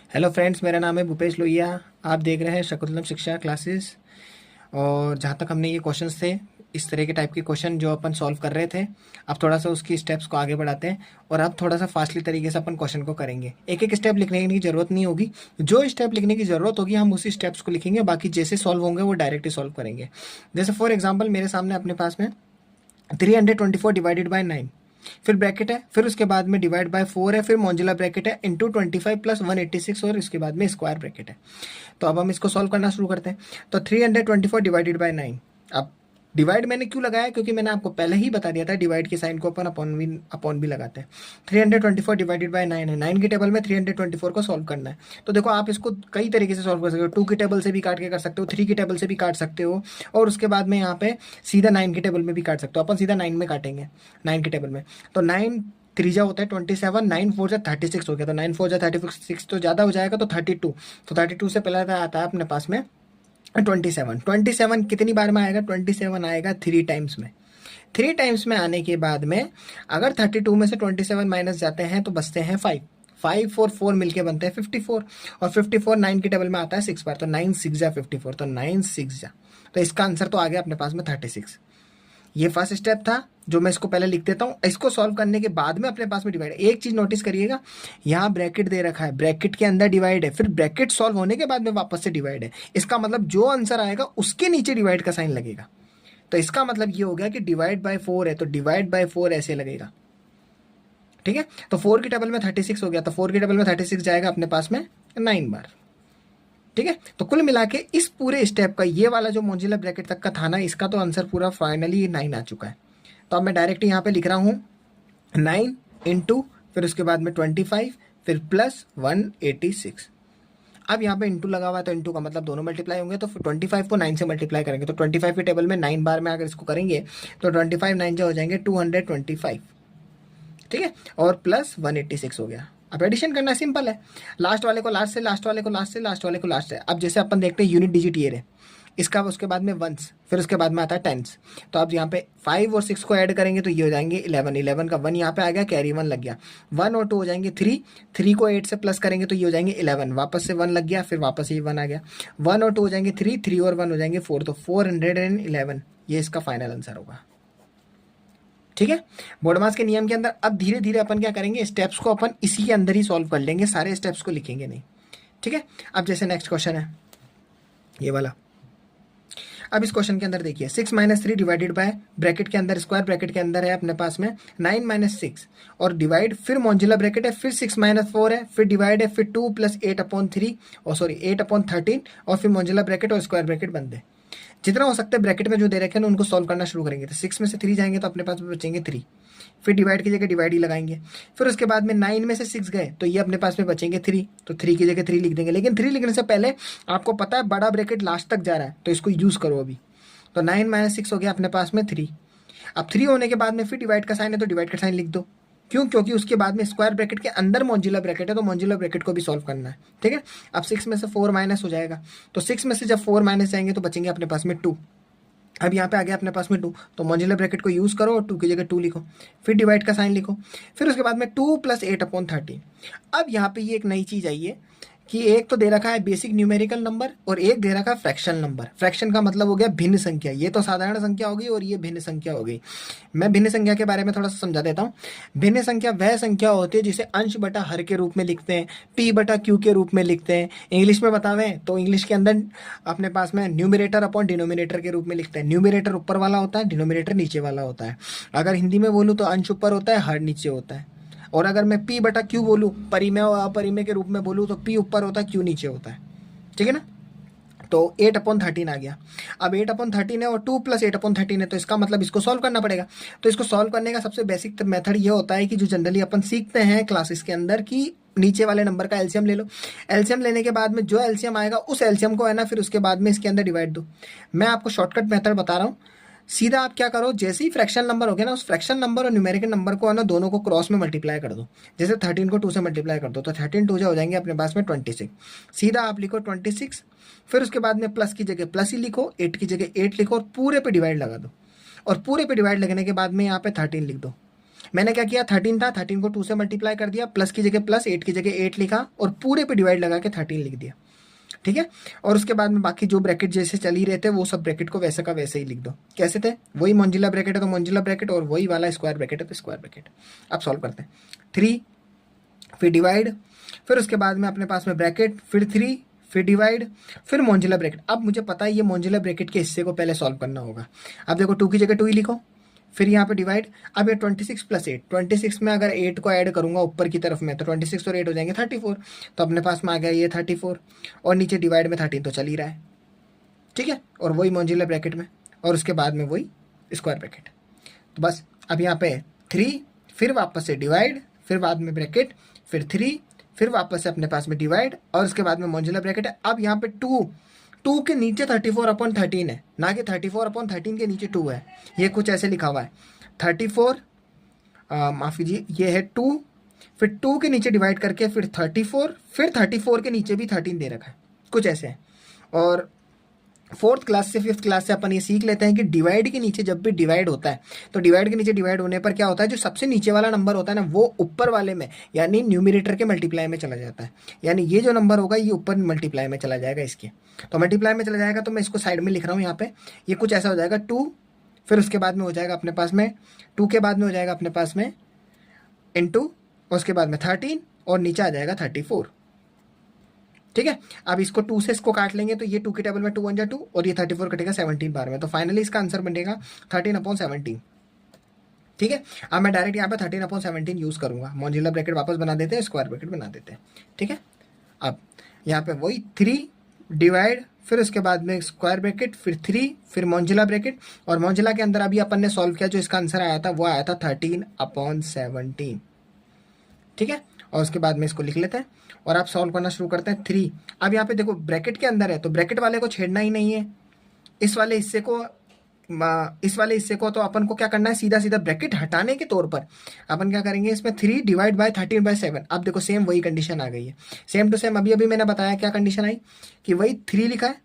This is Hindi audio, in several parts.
हेलो फ्रेंड्स, मेरा नाम है भूपेश लोहिया। आप देख रहे हैं शकुंतलम शिक्षा क्लासेस। और जहाँ तक हमने ये क्वेश्चंस थे, इस तरह के टाइप के क्वेश्चन जो अपन सॉल्व कर रहे थे, अब थोड़ा सा उसकी स्टेप्स को आगे बढ़ाते हैं और अब थोड़ा सा फास्टली तरीके से अपन क्वेश्चन को करेंगे। एक एक स्टेप लिखने की ज़रूरत नहीं होगी। जो स्टेप लिखने की ज़रूरत होगी हम उसी स्टेप्स को लिखेंगे, बाकी जैसे सॉल्व होंगे वो डायरेक्ट ही सॉल्व करेंगे। जैसे फॉर एग्जाम्पल मेरे सामने अपने पास में 324 डिवाइडेड बाई 9, फिर ब्रैकेट है, फिर उसके बाद में डिवाइड बाय 4 है, फिर मॉड्यूलर ब्रैकेट है इंटू 25 प्लस 186 और इसके बाद में स्क्वायर ब्रैकेट है। तो अब हम इसको सॉल्व करना शुरू करते हैं। तो 324 डिवाइडेड बाय 9। अब डिवाइड मैंने क्यों लगाया, क्योंकि मैंने आपको पहले ही बता दिया था डिवाइड के साइन को अपन अपॉन भी लगाते हैं। 324 डिवाइडेड बाय 9 है, 9 की टेबल में 324 को सॉल्व करना है। तो देखो आप इसको कई तरीके से सॉल्व कर सकते हो। 2 की टेबल से भी काट के कर सकते हो, 3 की टेबल से भी काट सकते हो, और उसके बाद में यहाँ पे सीधा 9 की टेबल में भी काट सकते हो। अपन सीधा 9 में काटेंगे, 9 की टेबल में। तो 9 त्रिजा होता है 27, 9 4 जा 36 हो गया। तो 9 4 जा 36 तो ज़्यादा हो जाएगा, तो 32। तो 32 से पहले आता है अपने पास में 27। 27 कितनी बार में आएगा? 27 आएगा 3 टाइम्स में। 3 टाइम्स में आने के बाद में अगर 32 में से 27 माइनस जाते हैं तो बचते हैं 5। 5 और 4 मिलके बनते हैं 54, और 54 9 की टेबल में आता है 6 बार। तो 9 6 जा 54, तो 9 6 जा, तो इसका आंसर तो आ गया अपने पास में 36। ये फर्स्ट स्टेप था, जो मैं इसको पहले लिख देता हूँ। इसको सॉल्व करने के बाद में अपने पास में डिवाइड। एक चीज नोटिस करिएगा, यहाँ ब्रैकेट दे रखा है, ब्रैकेट के अंदर डिवाइड है, फिर ब्रैकेट सॉल्व होने के बाद में वापस से डिवाइड है। इसका मतलब जो आंसर आएगा उसके नीचे डिवाइड का साइन लगेगा। तो इसका मतलब ये हो गया कि डिवाइड बाय 4 है, तो डिवाइड बाय 4 ऐसे लगेगा। ठीक है, तो 4 की टेबल में 36 हो गया, तो 4 की टेबल में 36 जाएगा अपने पास में 9 बार। ठीक है, तो कुल मिला के इस पूरे स्टेप का ये वाला जो मॉड्यूलर ब्रैकेट तक का था ना, इसका तो आंसर पूरा फाइनली 9 आ चुका है। तो अब मैं डायरेक्ट यहाँ पे लिख रहा हूँ 9 इंटू, फिर उसके बाद में 25, फिर प्लस 186। अब यहाँ पे इंटू लगा हुआ है, तो इंटू का मतलब दोनों मल्टीप्लाई होंगे, तो 25 को 9 से मल्टीप्लाई करेंगे। तो 25 की टेबल में 9 बार में अगर इसको करेंगे तो 25 9 जो हो जाएंगे 225। ठीक है, और प्लस 186 हो गया। अब एडिशन करना सिंपल है, लास्ट वाले को लास्ट से, लास्ट वाले को लास्ट से, लास्ट वाले को लास्ट से। अब जैसे अपन देखते हैं यूनिट डिजिट ये है इसका, उसके बाद में वंस, फिर उसके बाद में आता है टेंस। तो अब यहाँ पे 5 और 6 को ऐड करेंगे तो ये हो जाएंगे 11। 11 का 1 यहाँ पे आ गया, कैरी 1 लग गया। 1 और 2 हो जाएंगे 3, 3 को 8 से प्लस करेंगे तो ये हो जाएंगे 11। वापस से 1 लग गया, फिर वापस से ये 1 आ गया। 1 और 2 हो जाएंगे 3, 3 और 1 हो जाएंगे 4, तो 411। ये इसका फाइनल आंसर होगा। ठीक है, बोर्डमास के नियम के अंदर अब धीरे धीरे अपन क्या करेंगे, स्टेप्स को अपन इसी के अंदर ही सॉल्व कर लेंगे, सारे स्टेप्स को लिखेंगे नहीं। ठीक है, अब जैसे नेक्स्ट क्वेश्चन है ये वाला। अब इस क्वेश्चन के अंदर देखिए 6 माइनस 3 डिवाइडेड बाय, ब्रैकेट के अंदर स्क्वायर ब्रैकेट के अंदर है अपने पास में 9 माइनस 6, और डिवाइड, फिर मॉड्यूलर ब्रैकेट है, फिर 6 माइनस 4 है, फिर डिवाइड है, फिर 2 प्लस 8/3, और सॉरी 8/13, और फिर मॉड्यूलर ब्रैकेट और स्क्वायर ब्रैकेट बनते हैं। जितना हो सकता है ब्रैकेट में जो दे रखे हैं उनको सॉल्व करना शुरू करेंगे। तो 6 में से 3 जाएंगे तो अपने पास में बचेंगे 3, फिर डिवाइड की जगह डिवाइड ही लगाएंगे। फिर उसके बाद में 9 में से 6 गए तो ये अपने पास में बचेंगे 3, तो 3 की जगह 3 लिख देंगे। लेकिन 3 लिखने से पहले आपको पता है बड़ा ब्रैकेट लास्ट तक जा रहा है, तो इसको यूज़ करो अभी। तो 9 माइनस 6 हो गया अपने पास में 3। अब 3 होने के बाद में फिर डिवाइड का साइन है, तो डिवाइड का साइन लिख दो। क्यों? क्योंकि उसके बाद में स्क्वायर ब्रैकेट के अंदर मॉड्यूलर ब्रैकेट है, तो मॉड्यूलर ब्रैकेट को भी सॉल्व करना है। ठीक है, अब 6 में से 4 माइनस हो जाएगा, तो 6 में से जब 4 माइनस जाएंगे तो बचेंगे अपने पास में 2। अब यहाँ पे आ गया अपने पास में 2, तो मॉड्यूलर ब्रैकेट को यूज़ करो और 2 की जगह 2 लिखो, फिर डिवाइड का साइन लिखो, फिर उसके बाद में 2 प्लस 8/13। अब यहाँ पे ये एक नई चीज़ आई है कि एक तो दे रखा है बेसिक न्यूमेरिकल नंबर और एक दे रखा है फ्रैक्शन नंबर। फ्रैक्शन का मतलब हो गया भिन्न संख्या, ये तो साधारण संख्या हो गई और ये भिन्न संख्या हो गई। मैं भिन्न संख्या के बारे में थोड़ा सा समझा देता हूँ। भिन्न संख्या वह संख्या होती है जिसे अंश बटा हर के रूप में लिखते हैं, पी बटा क्यू के रूप में लिखते हैं। इंग्लिश में बतावें तो इंग्लिश के अंदर अपने पास में न्यूमिनेटर अपॉन डिनोमिनेटर के रूप में लिखते हैं। न्यूमिनेटर ऊपर वाला होता है, डिनोमिनेटर नीचे वाला होता है। अगर हिंदी में बोलूँ तो अंश ऊपर होता है, हर नीचे होता है। और अगर मैं पी बटा क्यू बोलूँ, परिमेय और अपरिमेय के रूप में बोलूँ, तो पी ऊपर होता है, क्यू नीचे होता है। ठीक है ना, तो 8/13 आ गया। अब 8/13 है और 2 प्लस 8/13 है, तो इसका मतलब इसको सॉल्व करना पड़ेगा। तो इसको सॉल्व करने का सबसे बेसिक मेथड ये होता है कि जो जनरली अपन सीखते हैं क्लासेस के अंदर, कि नीचे वाले नंबर का एलसीएम ले लो। एलसीएम लेने के बाद में जो एलसीएम आएगा उस एलसीएम को है ना, फिर उसके बाद में इसके अंदर डिवाइड दो। मैं आपको शॉर्टकट मेथड बता रहा हूँ। सीधा आप क्या करो, जैसे ही फ्रैक्शन नंबर हो गया ना, उस फ्रैक्शन नंबर और न्यूमेरिकल नंबर को है ना, दोनों को क्रॉस में मल्टीप्लाई कर दो। जैसे 13 को 2 से मल्टीप्लाई कर दो तो 13 2 हो जाएंगे अपने पास में 26। सीधा आप लिखो 26, फिर उसके बाद में प्लस की जगह प्लस ही लिखो, 8 की जगह 8 लिखो और पूरे पे डिवाइड लगा दो। और पूरे पे डिवाइड लगने के बाद में यहाँ पे 13 लिख दो। मैंने क्या किया, 13 था, 13 को 2 से मल्टीप्लाई कर दिया, प्लस की जगह प्लस, 8 की जगह 8 लिखा और पूरे पे डिवाइड लगा के 13 लिख दिया। ठीक है, और उसके बाद में बाकी जो ब्रैकेट जैसे चल ही रहे थे वो सब ब्रैकेट को वैसे का वैसे ही लिख दो। कैसे थे, वही मोंजिला ब्रैकेट है तो मोंजिला ब्रैकेट, और वही वाला स्क्वायर ब्रैकेट है तो स्क्वायर ब्रैकेट। अब सॉल्व करते हैं। 3 फिर डिवाइड, फिर उसके बाद में अपने पास में ब्रैकेट, फिर 3 फिर डिवाइड, फिर मोंजिला ब्रैकेट। अब मुझे पता है ये मोंजिला ब्रैकेट के हिस्से को पहले सॉल्व करना होगा। अब देखो 2 की जगह 2 ही लिखो, फिर यहाँ पे डिवाइड। अब ये 26 प्लस 8, 26 में अगर 8 को ऐड करूंगा ऊपर की तरफ में तो 26 और 8 हो जाएंगे 34, तो अपने पास में आ गया ये 34, और नीचे डिवाइड में 13 तो चल ही रहा है। ठीक है, और वही मोंजिला ब्रैकेट में, और उसके बाद में वही स्क्वायर ब्रैकेट। तो बस अब यहाँ पे 3 फिर वापस से डिवाइड, फिर बाद में ब्रैकेट, फिर 3 फिर वापस से अपने पास में डिवाइड, और उसके बाद में मोंजिला ब्रैकेट है। अब यहाँ पे 2 के नीचे 34/13 है, ना कि 34/13 के नीचे 2 है। ये कुछ ऐसे लिखा हुआ है 34, माफ़ कीजिए, ये है 2, फिर 2 के नीचे डिवाइड करके फिर 34, फिर 34 के नीचे भी 13 दे रखा है, कुछ ऐसे है। और 4th क्लास से 5th क्लास से अपन ये सीख लेते हैं कि डिवाइड के नीचे जब भी डिवाइड होता है तो डिवाइड के नीचे डिवाइड होने पर क्या होता है, जो सबसे नीचे वाला नंबर होता है ना वो ऊपर वाले में यानी न्यूमिनेटर के मल्टीप्लाई में चला जाता है। यानी ये जो नंबर होगा ये ऊपर मल्टीप्लाई में चला जाएगा इसके, तो मल्टीप्लाई में चला जाएगा। तो मैं इसको साइड में लिख रहा हूँ यहाँ पे, ये कुछ ऐसा हो जाएगा 2, फिर उसके बाद में हो जाएगा अपने पास में 2 के बाद में हो जाएगा अपने पास में इंटू, और उसके बाद में 13, और नीचे आ जाएगा 34। ठीक है, अब इसको 2 से इसको काट लेंगे तो ये 2 की टेबल में 2 1 जा 2, और ये 34 कटेगा 17 बार में, तो फाइनली इसका आंसर बनेगा 13/17। ठीक है, अब मैं डायरेक्ट यहाँ पे 13/17 यूज करूंगा। मोंजिला ब्रैकेट वापस बना देते हैं, स्क्वायर ब्रैकेट बना देते हैं। ठीक है, अब यहाँ पे वही 3 डिवाइड, फिर उसके बाद में स्क्वायर ब्रैकेट, फिर 3 फिर मोंजिला ब्रैकेट, और मोंजिला के अंदर अभी अपन ने सॉल्व किया, जो इसका आंसर आया था वो आया था 13/17। ठीक है, और उसके बाद में इसको लिख लेते हैं और आप सॉल्व करना शुरू करते हैं। 3, अब यहाँ पे देखो ब्रैकेट के अंदर है तो ब्रैकेट वाले को छेड़ना ही नहीं है, इस वाले हिस्से को तो अपन को क्या करना है, सीधा सीधा ब्रैकेट हटाने के तौर पर अपन क्या करेंगे, इसमें 3 डिवाइड बाय 13/7। अब देखो सेम वही कंडीशन आ गई है, सेम टू सेम। अभी अभी मैंने बताया क्या कंडीशन आई कि वही 3 लिखा है,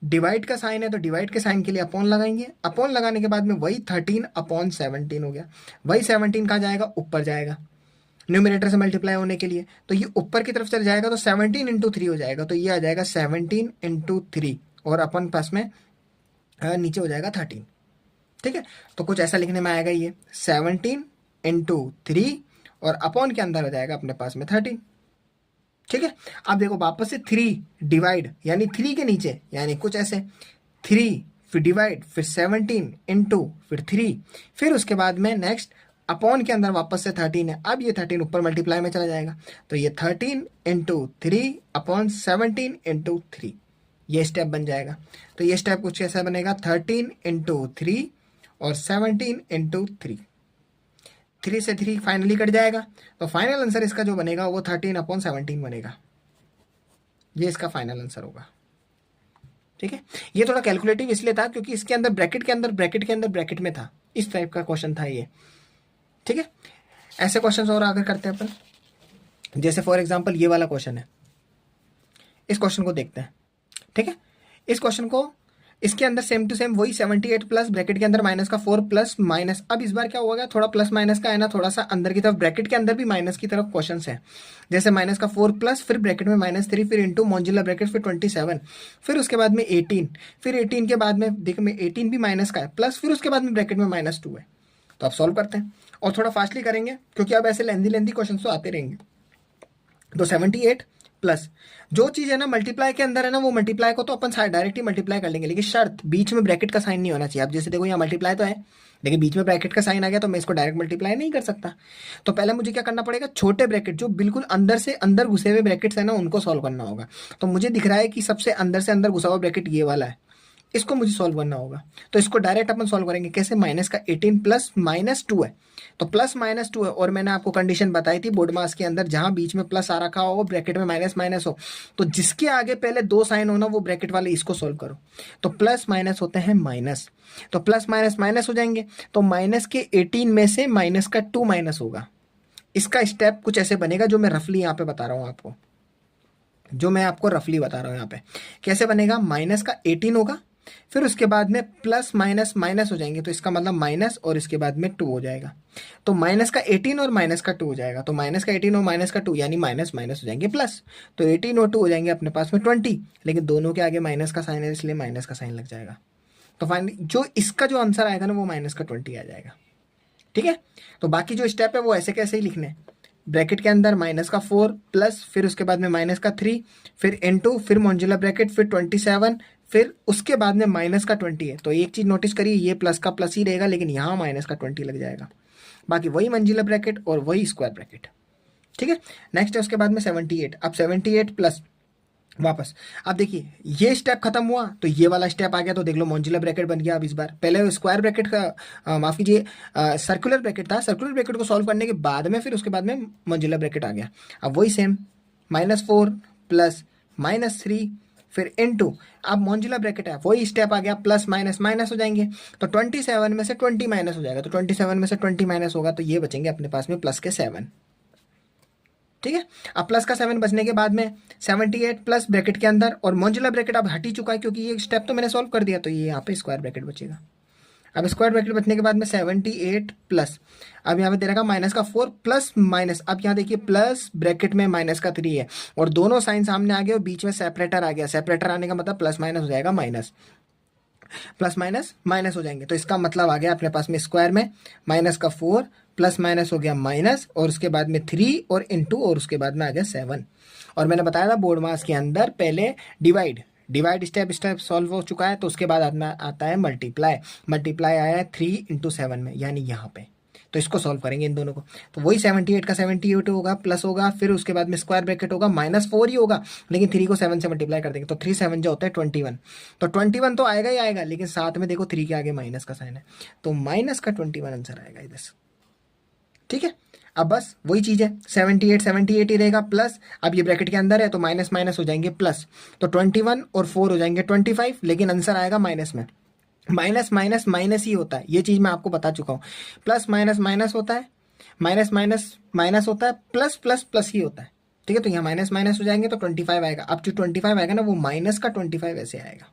डिवाइड का साइन है तो डिवाइड के साइन के लिए अपॉन लगाएंगे, अपॉन लगाने के बाद में वही 13/17 हो गया। वही 17 कहाँ जाएगा, ऊपर जाएगा न्यूमिनेटर से मल्टीप्लाई होने के लिए, तो ये ऊपर की तरफ चल जाएगा तो 17 इंटू 3 हो जाएगा, तो ये आ जाएगा 17 इंटू 3, और अपन पास में नीचे हो जाएगा 13। ठीक है, तो कुछ ऐसा लिखने में आएगा ये 17 इंटू 3, और अपॉन के अंदर हो जाएगा अपने पास में 13। ठीक है, अब देखो वापस से 3 डिवाइड यानी 3 के नीचे यानी कुछ ऐसे 3 फिर डिवाइड फिर 17 इंटू फिर 3, फिर उसके बाद में नेक्स्ट अपॉन के अंदर वापस से 13 है। अब ये 13 ऊपर मल्टीप्लाई में चला जाएगा, तो ये 13 इंटू 3/17 इंटू 3, ये स्टेप बन जाएगा। तो ये स्टेप कुछ ऐसा बनेगा 13 इंटू 3 और 17 इंटू 3, 3 से 3 फाइनली कट जाएगा, तो फाइनल आंसर इसका जो बनेगा वो 13/17 बनेगा। ये इसका फाइनल आंसर होगा। ठीक है, ये थोड़ा कैलकुलेटिव इसलिए था क्योंकि इसके अंदर ब्रैकेट के अंदर ब्रैकेट के अंदर ब्रैकेट में था, इस टाइप का क्वेश्चन था ये। ठीक है, ऐसे क्वेश्चंस और आगे करते हैं अपन। जैसे फॉर एग्जांपल ये वाला क्वेश्चन है, इस क्वेश्चन को देखते हैं। ठीक है, इस क्वेश्चन को इसके अंदर सेम टू सेम वही 78 प्लस ब्रैकेट के अंदर माइनस का 4 प्लस माइनस। अब इस बार क्या हुआ, थोड़ा प्लस माइनस का है ना, थोड़ा सा अंदर की तरफ ब्रैकेट के अंदर भी माइनस की तरफ क्वेश्चन है। जैसे माइनस का 4 प्लस फिर ब्रैकेट में -3 फिर इंटू मोंजिला ब्रैकेट फिर 27, फिर उसके बाद में 18, फिर 18 के बाद में देखो में 18 भी माइनस का है प्लस, फिर उसके बाद में ब्रैकेट में -2 है। तो आप सॉल्व करते हैं और थोड़ा फास्टली करेंगे क्योंकि अब ऐसे लेंदी क्वेश्चन तो आते रहेंगे। तो 78 प्लस जो चीज है ना मल्टीप्लाई के अंदर है ना, वो मल्टीप्लाई को तो अपन डायरेक्ट ही मल्टीप्लाई कर लेंगे, लेकिन शर्त बीच में ब्रैकेट का साइन नहीं होना चाहिए। अब जैसे देखो यहाँ मल्टीप्लाई तो है लेकिन बीच में ब्रैकेट का साइन आ गया तो मैं इसको डायरेक्ट मल्टीप्लाई नहीं कर सकता। तो पहले मुझे क्या करना पड़ेगा, छोटे ब्रैकेट जो बिल्कुल अंदर से अंदर घुसे हुए ब्रैकेट्स है ना उनको सॉल्व करना होगा। तो मुझे दिख रहा है कि सबसे अंदर से अंदर घुसा हुआ ब्रैकेट ये वाला है, इसको मुझे सॉल्व करना होगा। तो इसको डायरेक्ट अपन सॉल्व करेंगे कैसे, माइनस का 18 प्लस -2 है तो प्लस -2 है, और मैंने आपको कंडीशन बताई थी बोर्ड मास के अंदर जहां बीच में प्लस आ रखा हो ब्रैकेट में माइनस माइनस हो तो जिसके आगे पहले 2 साइन हो ना वो ब्रैकेट वाले इसको सॉल्व करो। तो प्लस माइनस होते हैं माइनस, तो प्लस माइनस माइनस हो जाएंगे, तो माइनस के 18 में से माइनस का 2 माइनस होगा। इसका स्टेप कुछ ऐसे बनेगा जो मैं रफली यहाँ पे बता रहा हूँ आपको, जो मैं आपको रफली बता रहा हूँ यहाँ पे कैसे बनेगा। माइनस का 18 होगा फिर उसके बाद में प्लस माइनस माइनस हो जाएंगे, तो इसका मतलब माइनस और इसके बाद में 2 हो जाएगा। तो माइनस का 18 और माइनस का 2 हो जाएगा, तो माइनस का 18 और माइनस का 2 यानी माइनस माइनस हो जाएंगे प्लस। तो 18 और 2 हो जाएंगे अपने पास में 20, लेकिन दोनों के आगे माइनस का साइन है इसलिए माइनस का साइन लग जाएगा। तो फाइनली जो इसका जो आंसर आएगा ना वो माइनस का 20 आ जाएगा। ठीक है, तो बाकी जो स्टेप है वो ऐसे कैसे ही लिखने, ब्रैकेट के अंदर माइनस का 4 प्लस फिर उसके बाद में माइनस का 3 फिर इनटू फिर मॉड्यूलर ब्रैकेट फिर 27 फिर उसके बाद में माइनस का 20 है। तो एक चीज नोटिस करिए, ये प्लस का प्लस ही रहेगा लेकिन यहाँ माइनस का 20 लग जाएगा, बाकी वही मंजिला ब्रैकेट और वही स्क्वायर ब्रैकेट। ठीक है, नेक्स्ट है उसके बाद में 78। अब 78 प्लस वापस, अब देखिए ये स्टेप खत्म हुआ तो ये वाला स्टेप आ गया, तो देख लो मॉड्यूलर ब्रैकेट बन गया। अब इस बार पहले स्क्वायर ब्रैकेट का माफ कीजिए सर्कुलर ब्रैकेट था, सर्कुलर ब्रैकेट को सॉल्व करने के बाद में फिर उसके बाद में मॉड्यूलर ब्रैकेट आ गया। अब वही सेम -4 प्लस -3 फिर इनटू, अब मॉड्यूलर ब्रैकेट है वही स्टेप आ गया, प्लस माइनस माइनस हो जाएंगे, तो 27 में से 20 माइनस हो जाएगा, तो 27 में से 20 माइनस होगा तो ये बचेंगे अपने पास में प्लस के 7। ठीक है, अब प्लस का 7 बचने के बाद में 78 प्लस ब्रैकेट के अंदर और मॉड्यूलर ब्रैकेट अब हट ही चुका है क्योंकि ये स्टेप तो मैंने सॉल्व कर दिया, तो ये यहाँ पे स्क्वायर ब्रैकेट बचेगा। अब स्क्वायर ब्रैकेट बचने के बाद में 78 प्लस, अब यहाँ पे दे रखा माइनस का 4 प्लस माइनस, अब यहाँ देखिए प्लस ब्रैकेट में माइनस का 3 है और दोनों साइन सामने आ गए और बीच में सेपरेटर आ गया, सेपरेटर आने का मतलब प्लस माइनस हो जाएगा माइनस, प्लस माइनस माइनस हो जाएंगे, तो इसका मतलब आ गया अपने पास में स्क्वायर में माइनस का 4 प्लस माइनस हो गया माइनस और उसके बाद में 3 और इनटू और उसके बाद में आ गया 7। और मैंने बताया था बोर्ड मास के अंदर पहले डिवाइड स्टेप स्टेप सॉल्व हो चुका है, तो उसके बाद आता है मल्टीप्लाई, मल्टीप्लाई आया है 3 × 7 में यानी यहाँ पे, तो इसको सॉल्व करेंगे इन दोनों को। तो वही 78 का 78 होगा प्लस होगा फिर उसके बाद में स्क्वायर ब्रैकेट होगा -4 ही होगा, लेकिन 3 को 7 से मल्टीप्लाई कर देंगे तो 3 7 जो होता है 21, तो 21 तो आएगा ही आएगा, लेकिन साथ में देखो 3 के आगे माइनस का साइन है, तो माइनस का 21 आंसर आएगा इधर से। ठीक है, अब बस वही चीज है 78 ही रहेगा प्लस, अब ये ब्रैकेट के अंदर है तो माइनस माइनस हो जाएंगे प्लस, तो 21 और 4 हो जाएंगे 25, लेकिन आंसर आएगा माइनस में। माइनस माइनस माइनस ही होता है, ये चीज मैं आपको बता चुका हूँ, प्लस माइनस माइनस होता है, माइनस माइनस माइनस होता है, प्लस प्लस प्लस ही होता है। ठीक है, तो यहाँ माइनस माइनस हो जाएंगे तो 25 आएगा, अब जो 25 आएगा ना वो माइनस का 25 ऐसे आएगा।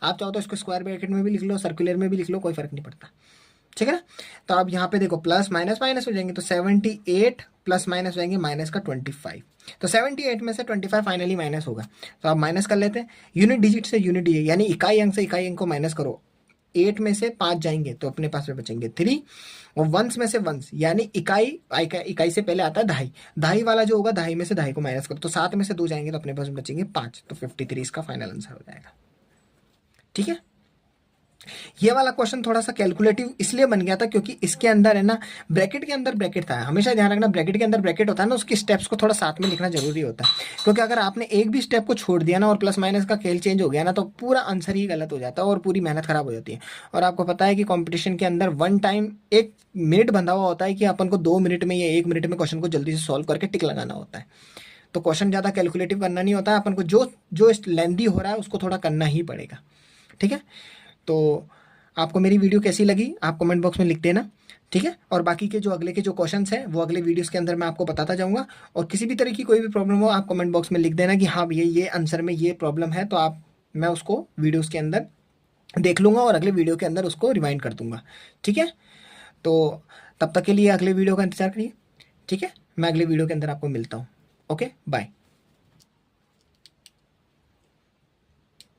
आप चाहो तो इसको स्क्वायर ब्रैकेट में भी लिख लो, सर्कुलर में भी लिख लो, कोई फर्क नहीं पड़ता। ठीक है ना, तो अब यहाँ पे देखो प्लस माइनस माइनस हो जाएंगे, तो 78 प्लस माइनस हो जाएंगे माइनस का 25, तो 78 में से 25 फाइनली माइनस होगा, तो आप माइनस कर लेते हैं, यूनिट डिजिट से यूनिट डिजिट यानी इकाई अंक से इकाई अंक को माइनस करो, 8 में से 5 जाएंगे तो अपने पास में बचेंगे 3, और वंस में से वंस यानी इकाई से पहले आता है दहाई, दहाई वाला जो होगा दहाई में से दहाई को माइनस करो, तो 7 में से 2 जाएंगे तो अपने पास में बचेंगे 5, तो 53 इसका फाइनल आंसर हो जाएगा। ठीक है, ये वाला क्वेश्चन थोड़ा सा कैलकुलेटिव इसलिए बन गया था क्योंकि इसके अंदर है ना ब्रैकेट के अंदर ब्रैकेट था, हमेशा ध्यान रखना ब्रैकेट के अंदर ब्रैकेट होता है ना उसकी स्टेप्स को थोड़ा साथ में लिखना जरूरी होता है, क्योंकि अगर आपने एक भी स्टेप को छोड़ दिया ना और प्लस माइनस का खेल चेंज हो गया ना तो पूरा आंसर ही गलत हो जाता है और पूरी मेहनत खराब हो जाती है। और आपको पता है कि कॉम्पिटिशन के अंदर 1 टाइम 1 मिनट बंधा हुआ होता है कि अपन को 2 मिनट में या 1 मिनट में क्वेश्चन को जल्दी से सॉल्व करके टिक लगाना होता है, तो क्वेश्चन ज़्यादा कैलकुलेटिव करना नहीं होता है, अपन को जो लेंदी हो रहा है उसको थोड़ा करना ही पड़ेगा। ठीक है, तो आपको मेरी वीडियो कैसी लगी आप कमेंट बॉक्स में लिख देना। ठीक है, और बाकी के जो अगले के जो क्वेश्चंस हैं वो अगले वीडियोस के अंदर मैं आपको बताता जाऊंगा, और किसी भी तरह की कोई भी प्रॉब्लम हो आप कमेंट बॉक्स में लिख देना कि हाँ भैया ये आंसर में ये प्रॉब्लम है, तो मैं उसको वीडियोस के अंदर देख लूँगा और अगले वीडियो के अंदर उसको रिमाइंड कर दूंगा। ठीक है, तो तब तक के लिए अगले वीडियो का इंतजार करिए। ठीक है, मैं अगले वीडियो के अंदर आपको मिलता हूँ। Okay, bye.